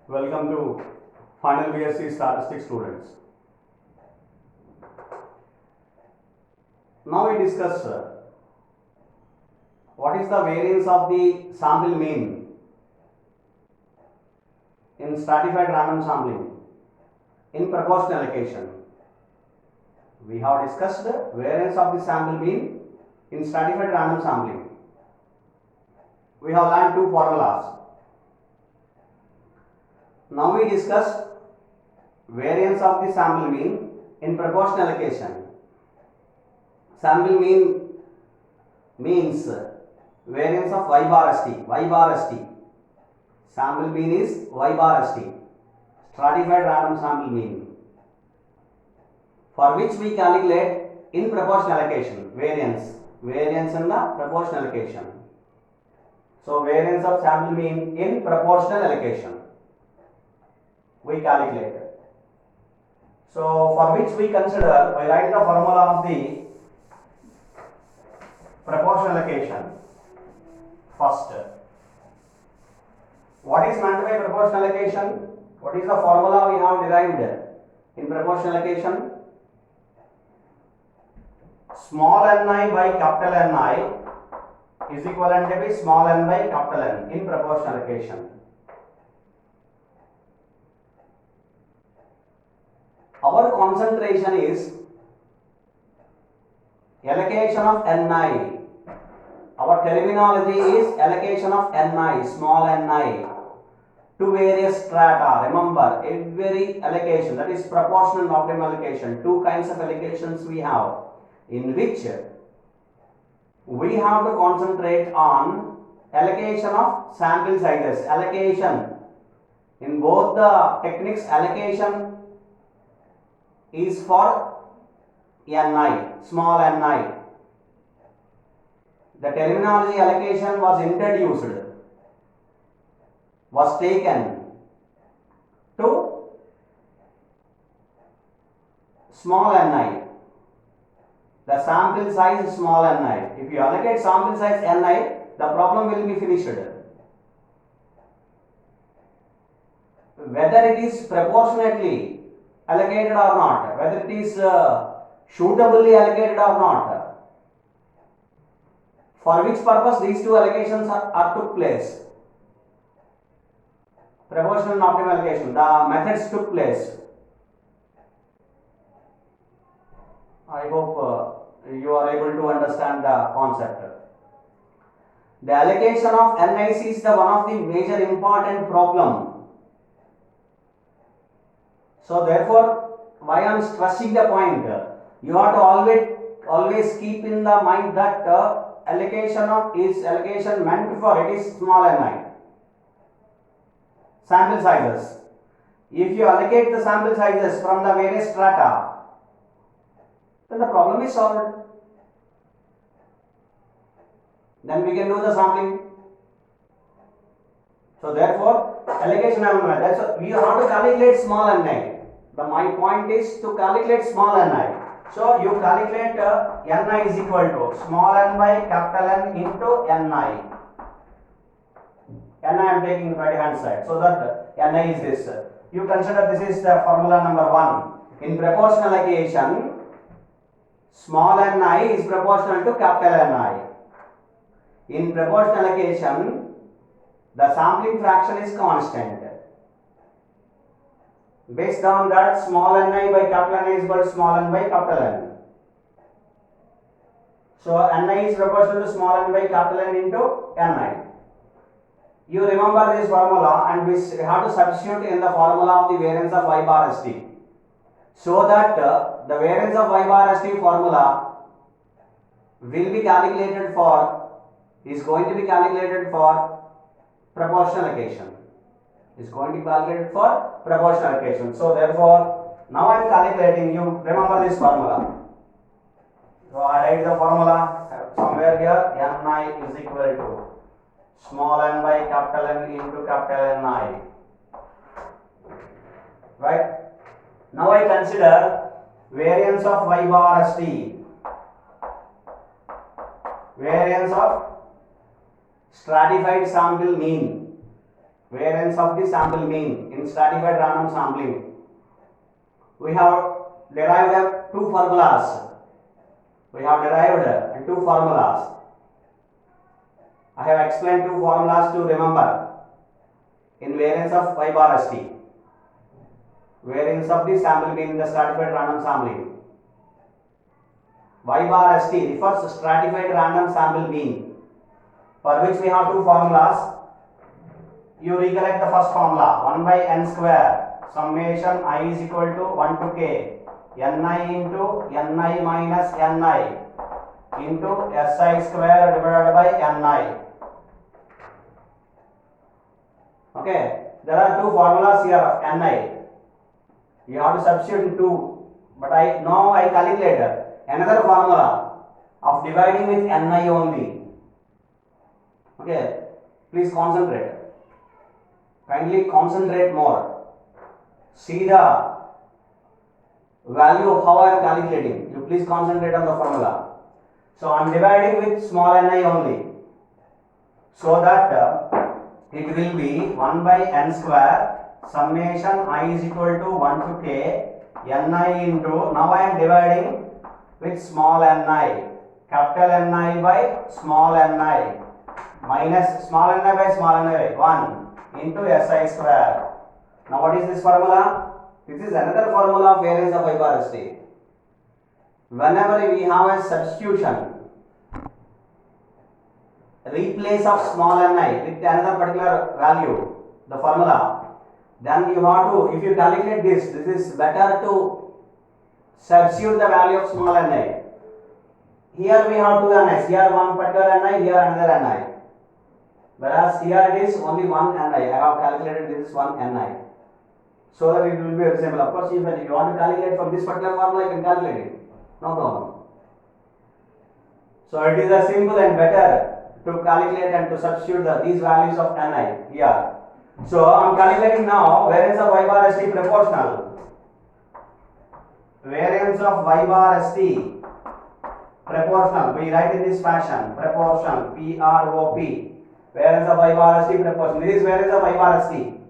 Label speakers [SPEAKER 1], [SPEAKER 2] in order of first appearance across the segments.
[SPEAKER 1] Welcome to final BSc Statistics students. Now we discuss what is the variance of the sample mean in stratified random sampling in proportional allocation. We have discussed variance of the sample mean in stratified random sampling. We have learned two formulas. Now we discuss variance of the sample mean in proportional allocation. Sample mean means variance of y bar st. Y bar st. Sample mean is y bar st. Stratified random sample mean, for which we calculate in proportional allocation variance in the proportional allocation. So variance of sample mean in proportional allocation we calculate. So for which we consider, we write the formula of the proportional allocation. First, what is meant by proportional allocation? What is the formula we have derived in proportional allocation? Small ni by capital Ni is equivalent to small n by capital N in proportional allocation. Our concentration is allocation of Ni. Our terminology is allocation of Ni, small ni, to various strata. Remember, every allocation, that is proportional and optimal allocation, two kinds of allocations we have, in which we have to concentrate on allocation of sample sizes. Allocation in both the techniques, allocation is for Ni, small ni. The terminology allocation was introduced, was taken to small ni. The sample size is small ni. If you allocate sample size ni, the problem will be finished. Whether it is proportionately allocated or not, whether it is suitably allocated or not, for which purpose these two allocations are took place. Proportional and optimal allocation, the methods took place. I hope you are able to understand the concept. The allocation of NIC is the one of the major important problem. So therefore, why I am stressing the point, you have to always keep in the mind that allocation meant for it is small ni. Sample sizes. If you allocate the sample sizes from the various strata, then the problem is solved. Then we can do the sampling. So therefore, allocation element. That's what we have to calculate small ni. My point is to calculate small ni. So you calculate ni is equal to small n by capital N into ni. Ni I am taking right hand side. So that ni is this. You consider this is the formula number 1. In proportional allocation, small ni is proportional to capital Ni. In proportional allocation, the sampling fraction is constant. Based on that, small ni by capital N is equal to small n by capital N. So ni is proportional to small n by capital N into ni. You remember this formula and we have to substitute in the formula of the variance of y bar st. So that the variance of y bar st formula will be calculated for, is going to be calculated for proportional allocation. Is going to be calculated for proportional allocation. So therefore, now I am calculating. You remember this formula. So I write the formula somewhere here. Ni is equal to small n by capital N into capital Ni. Right? Now I consider variance of y bar st. Variance of stratified sample mean variance of the sample mean in stratified random sampling. We have derived two formulas. We have derived two formulas. I have explained two formulas to remember in variance of y bar st. Variance of the sample mean in the stratified random sampling. Y bar st refers to stratified random sample mean, for which we have two formulas. You recollect the first formula, 1 by n square summation I is equal to 1 to k ni into ni minus ni into si square divided by ni. Okay, there are two formulas here of ni. You have to substitute two, but now I calculated another formula of dividing with ni only. Okay, please concentrate. Kindly concentrate more. See the value of how I am calculating. You please concentrate on the formula. So I am dividing with small ni only, so that it will be 1 by n square summation I is equal to 1 to k ni into, now I am dividing with small ni, capital Ni by small ni minus small ni by small ni 1 into si square. Now what is this formula? This is another formula of variance of y bar st. Whenever we have a substitution, replace of small ni with another particular value, the formula, then you have to, if you calculate this is better to substitute the value of small ni. Here we have two ni's, here one particular ni, here another ni. Whereas here it is only one ni. I have calculated this is one ni. So that it will be very simple. Of course, if you want to calculate from this particular formula, you can calculate it. No problem. So it is a simple and better to calculate and to substitute these values of ni here. So I am calculating now variance of y bar st proportional. Variance of y bar st proportional. We write in this fashion, proportional, PROP. Variance of y bar st proportional. This is variance of y bar st.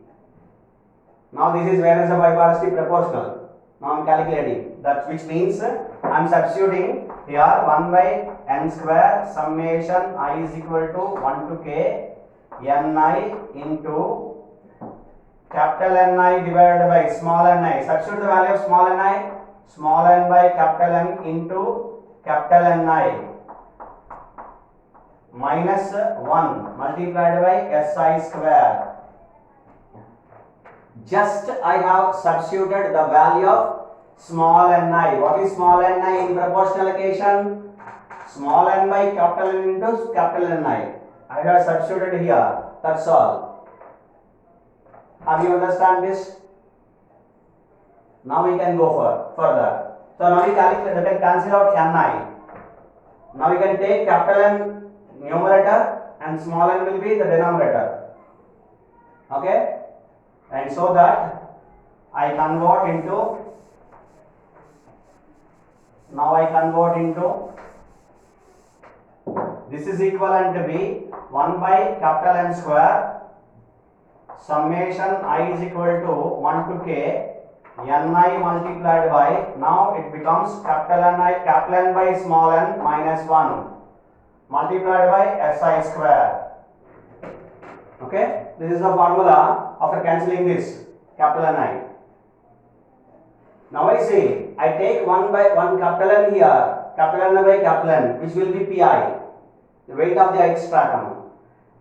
[SPEAKER 1] Now this is variance of y bar st proportional. Now I am calculating that, which means I am substituting here 1 by n square summation I is equal to 1 to k ni into capital Ni divided by small ni. Substitute the value of small ni, small n by capital N into capital Ni minus 1 multiplied by si square. Just I have substituted the value of small ni. What is small ni in proportional equation? Small n by capital N into capital Ni. I have substituted here. That's all. Have you understand this? Now we can go further. So now we calculate, we can cancel out ni. Now we can take capital N numerator and small n will be the denominator. Okay? And so that I convert into, now I convert into, this is equivalent to be 1 by capital N square summation I is equal to 1 to k ni multiplied by, now it becomes capital N by small n minus 1 multiplied by si square. Okay, this is the formula after cancelling this capital Ni. Now I say I take 1 by 1 capital N here, capital N by capital N, which will be pi, the weight of the ith stratum.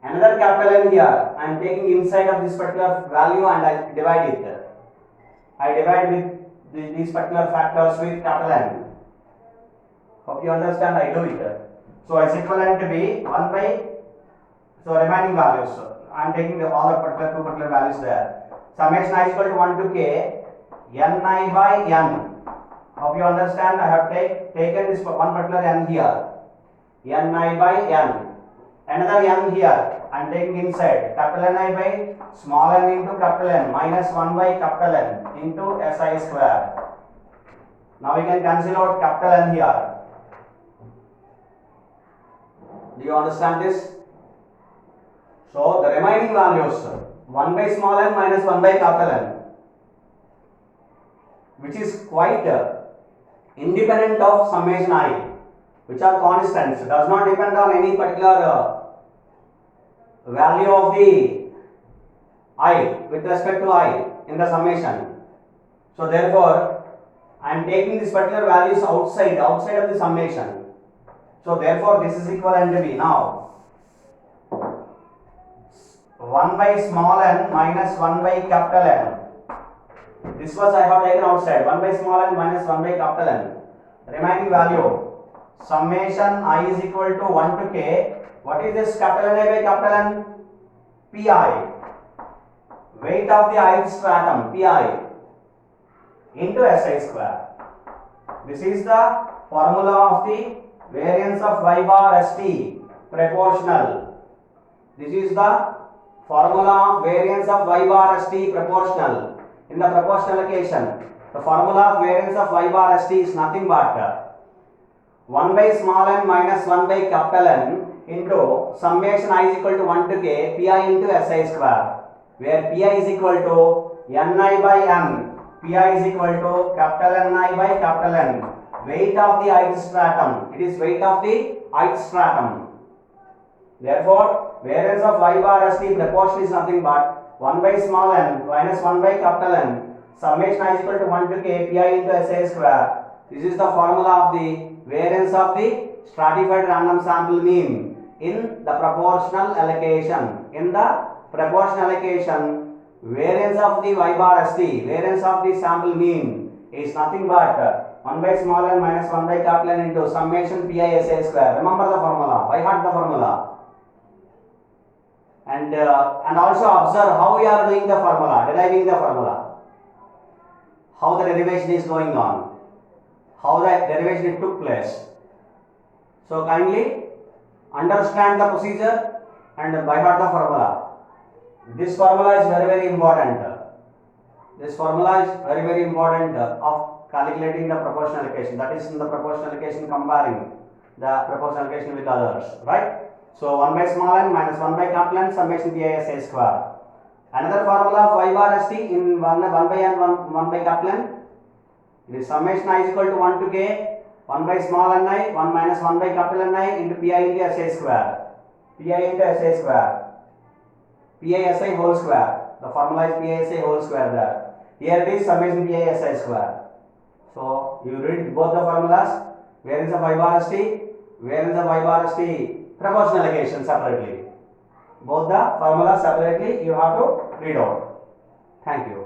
[SPEAKER 1] Another capital N here, I am taking inside of this particular value and I divide it. I divide with these particular factors with capital N. Hope you understand, I do it. So it's equivalent to be 1 by, so remaining values. I am taking all the particular two particular values there. Summation I is equal to 1 to k ni by n. Hope you understand, I have taken this one particular n here. Ni by n. Another n here, I am taking inside capital Ni by small n into capital N minus 1 by capital N into si square. Now we can cancel out capital N here. Do you understand this? So the remaining values 1 by small n minus 1 by capital N, which is quite independent of summation I, which are constants, does not depend on any particular value of the I with respect to I in the summation. So therefore, I am taking these particular values outside of the summation. So therefore, this is equivalent to be now 1 by small n minus 1 by capital N. This was I have taken outside, 1 by small n minus 1 by capital N. Remaining value, summation I is equal to 1 to k. What is this capital N by capital N? Pi. Weight of the ith stratum, Pi, into Si square. This is the formula of the variance of y bar st proportional. This is the formula of variance of y bar st proportional. In the proportional occasion, the formula of variance of y bar st is nothing but 1 by small n minus 1 by capital N into summation I is equal to 1 to k pi into Si square, where pi is equal to ni by n, pi is equal to capital Ni by capital N, weight of the ith stratum. It is weight of the ith stratum. Therefore, variance of y bar st proportion is nothing but 1 by small n minus 1 by capital N, summation I is equal to 1 to k pi into Si square. This is the formula of the variance of the stratified random sample mean in the proportional allocation. In the proportional allocation, variance of the y bar st, variance of the sample mean is nothing but 1 by small n minus 1 by capital N into summation pi Si square. Remember the formula, by heart the formula. And also observe how we are doing the formula, deriving the formula, how the derivation is going on, how the derivation took place. So kindly understand the procedure and by heart the formula. This formula is very important. This formula is very important of calculating the proportional allocation. That is in the proportional allocation, comparing the proportional allocation with others, right? So 1 by small n minus 1 by capital N, summation pi Si square. Another formula of y bar st in 1 by n 1 by capital N. It is summation I is equal to 1 to k 1 by small n I 1 minus 1 by capital N I into pi into Si square. Pi into Si square. Pi Si whole square. The formula is pi Si whole square there. Here it is summation pi Si square. So you read both the formulas, variance of y bar st, variance of y bar st proportional allocation separately. Both the formulas separately you have to read out. Thank you.